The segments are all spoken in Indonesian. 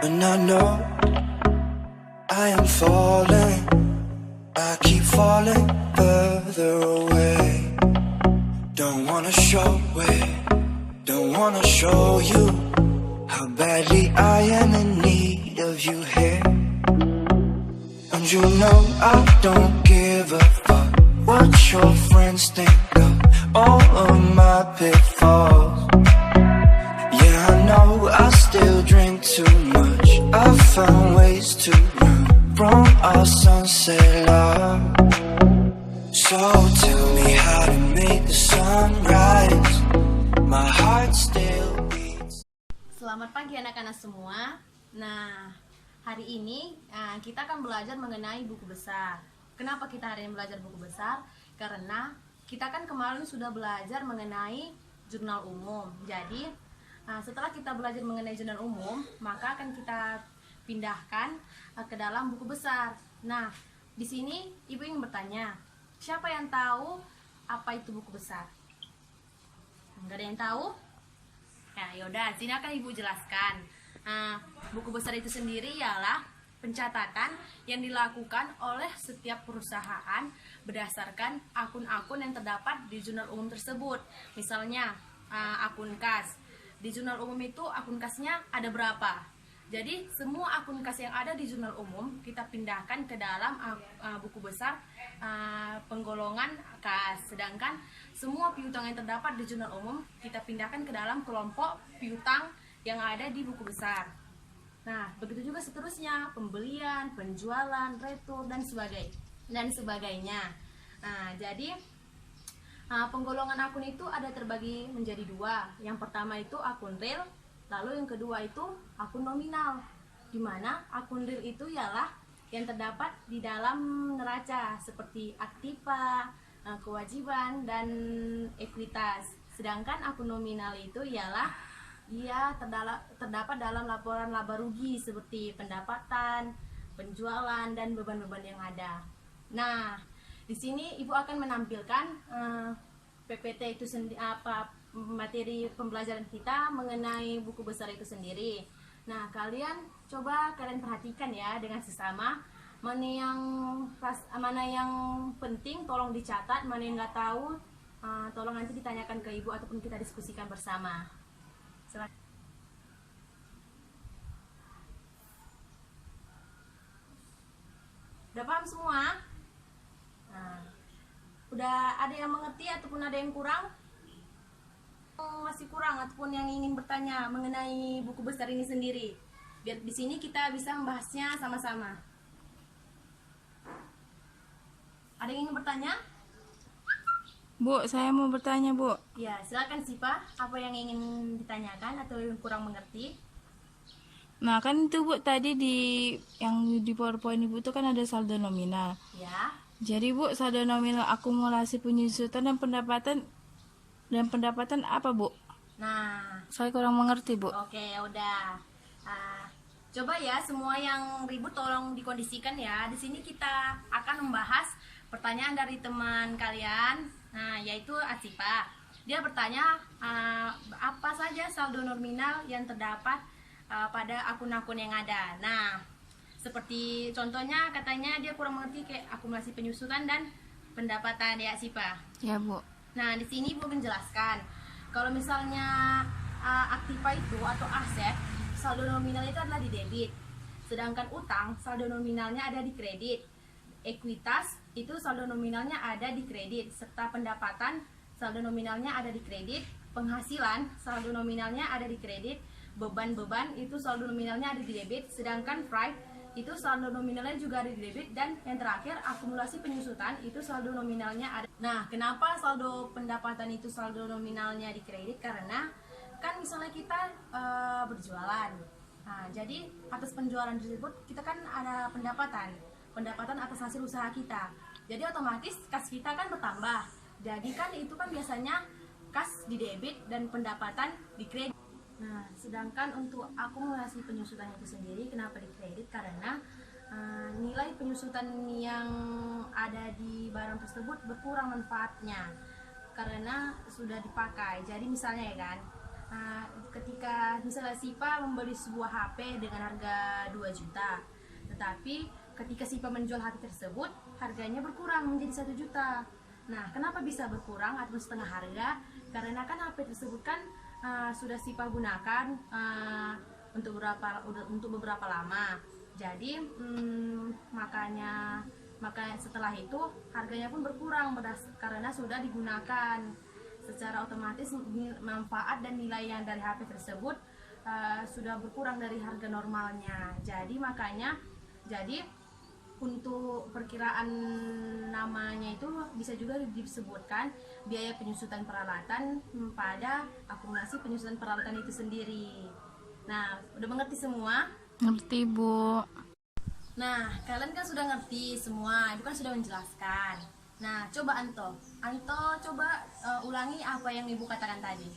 And I know I am falling, I keep falling further away. Don't wanna show it, don't wanna show you how badly I am in need of you here. And you know I don't give a fuck what your friends think of all of my pitfalls. Yeah, I know I still drink too much, I found ways to run from our sunset love. So tell me how to make the sunrise, my heart still beats. Selamat pagi anak-anak semua. Nah, hari ini kita akan belajar mengenai buku besar. Kenapa kita hari ini belajar buku besar? Karena kita kan kemarin sudah belajar mengenai jurnal umum. Jadi setelah kita belajar mengenai jurnal umum, maka akan kita pindahkan ke dalam buku besar. Nah, di sini ibu ingin bertanya, siapa yang tahu apa itu buku besar? Enggak ada yang tahu? Ya, yaudah, sini akan ibu jelaskan. Buku besar itu sendiri ialah pencatatan yang dilakukan oleh setiap perusahaan berdasarkan akun-akun yang terdapat di jurnal umum tersebut. Misalnya akun kas. Di jurnal umum itu akun kasnya ada berapa? Jadi semua akun kas yang ada di jurnal umum kita pindahkan ke dalam buku besar penggolongan kas. Sedangkan semua piutang yang terdapat di jurnal umum kita pindahkan ke dalam kelompok piutang yang ada di buku besar. Nah, begitu juga seterusnya, pembelian, penjualan, retur, dan sebagainya. Nah, jadi penggolongan akun itu ada terbagi menjadi dua. Yang pertama itu akun real, lalu yang kedua itu akun nominal. Di mana akun real itu ialah yang terdapat di dalam neraca seperti aktiva, kewajiban, dan ekuitas. Sedangkan akun nominal itu ialah ia terdapat dalam laporan laba rugi seperti pendapatan, penjualan, dan beban-beban yang ada. Nah, di sini ibu akan menampilkan PPT itu materi pembelajaran kita mengenai buku besar itu sendiri. Nah, kalian perhatikan ya dengan sesama, mana yang penting tolong dicatat, mana yang nggak tahu tolong nanti ditanyakan ke ibu ataupun kita diskusikan bersama. Udah paham semua? Nah, udah ada yang mengerti ataupun ada yang kurang? Masih kurang ataupun yang ingin bertanya mengenai buku besar ini sendiri? Biar di sini kita bisa membahasnya sama-sama. Ada yang ingin bertanya? Bu, saya mau bertanya, Bu. Ya, silakan Sipa. Apa yang ingin ditanyakan atau yang kurang mengerti? Nah, kan itu Bu tadi yang di PowerPoint Ibu itu kan ada saldo nominal. Ya. Jadi Bu, saldo nominal akumulasi penyusutan dan pendapatan apa, Bu? Nah, Saya kurang mengerti, Bu. oke, udah. Coba ya semua yang ribut tolong dikondisikan ya. Di sini kita akan membahas pertanyaan dari teman kalian. Nah, yaitu Asipa. Dia bertanya apa saja saldo nominal yang terdapat pada akun-akun yang ada. Nah, seperti contohnya katanya dia kurang mengerti kayak akumulasi penyusutan dan pendapatan ya Asipa. Ya, Bu. Nah, di sini Bu menjelaskan kalau misalnya aktiva itu atau aset, saldo nominal itu adalah di debit. Sedangkan utang, saldo nominalnya ada di kredit. Ekuitas itu saldo nominalnya ada di kredit, serta pendapatan saldo nominalnya ada di kredit. Penghasilan saldo nominalnya ada di kredit. Beban-beban itu saldo nominalnya ada di debit. Sedangkan freight itu saldo nominalnya juga ada di debit. Dan yang terakhir akumulasi penyusutan itu saldo nominalnya ada. Nah, kenapa saldo pendapatan itu saldo nominalnya di kredit? Karena kan misalnya kita berjualan. Nah, jadi atas penjualan tersebut kita kan ada pendapatan atas hasil usaha kita. Jadi otomatis kas kita kan bertambah. Jadi kan itu kan biasanya kas di debit dan pendapatan di kredit. Nah, sedangkan untuk akumulasi penyusutan itu sendiri kenapa di kredit? Karena nilai penyusutan yang ada di barang tersebut berkurang manfaatnya karena sudah dipakai. Jadi misalnya ya kan, ketika misalnya Sipa membeli sebuah HP dengan harga 2 juta, tetapi ketika Sipa menjual HP tersebut harganya berkurang menjadi 1 juta. Nah, kenapa bisa berkurang atau setengah harga? Karena kan HP tersebut kan sudah Sipa gunakan untuk beberapa lama. Jadi makanya setelah itu harganya pun berkurang karena sudah digunakan. Secara otomatis manfaat dan nilai yang dari HP tersebut sudah berkurang dari harga normalnya. Jadi untuk perkiraan namanya itu bisa juga disebutkan biaya penyusutan peralatan pada akumulasi penyusutan peralatan itu sendiri. Nah, udah mengerti semua? Ngerti, Bu. Nah, kalian kan sudah ngerti semua, Ibu kan sudah menjelaskan. Nah, coba Anto coba ulangi apa yang Ibu katakan tadi.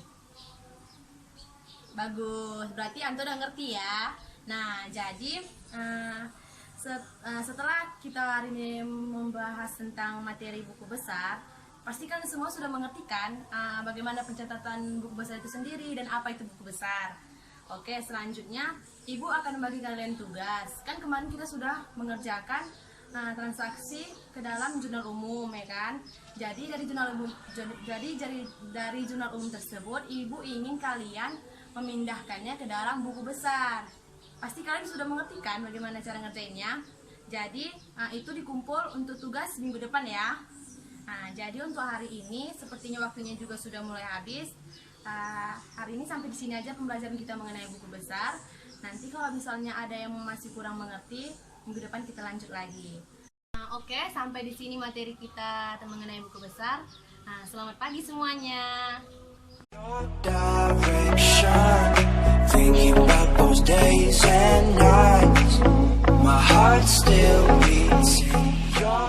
Bagus, berarti Anto udah ngerti ya. Nah, jadi setelah kita hari ini membahas tentang materi buku besar, pasti kalian semua sudah mengerti kan bagaimana pencatatan buku besar itu sendiri dan apa itu buku besar. Oke, selanjutnya Ibu akan membagi kalian tugas. Kan kemarin kita sudah mengerjakan transaksi ke dalam jurnal umum, ya kan? Jadi dari jurnal umum tersebut Ibu ingin kalian memindahkannya ke dalam buku besar. Pasti kalian sudah mengerti kan bagaimana cara ngerjainnya. Jadi itu dikumpul untuk tugas minggu depan ya. Nah, jadi untuk hari ini sepertinya waktunya juga sudah mulai habis. Hari ini sampai di sini aja pembelajaran kita mengenai buku besar. Nanti kalau misalnya ada yang masih kurang mengerti, minggu depan kita lanjut lagi. Oke, sampai di sini materi kita mengenai buku besar. Selamat pagi semuanya. Your direction, thinking about those days and nights. My heart still beats in your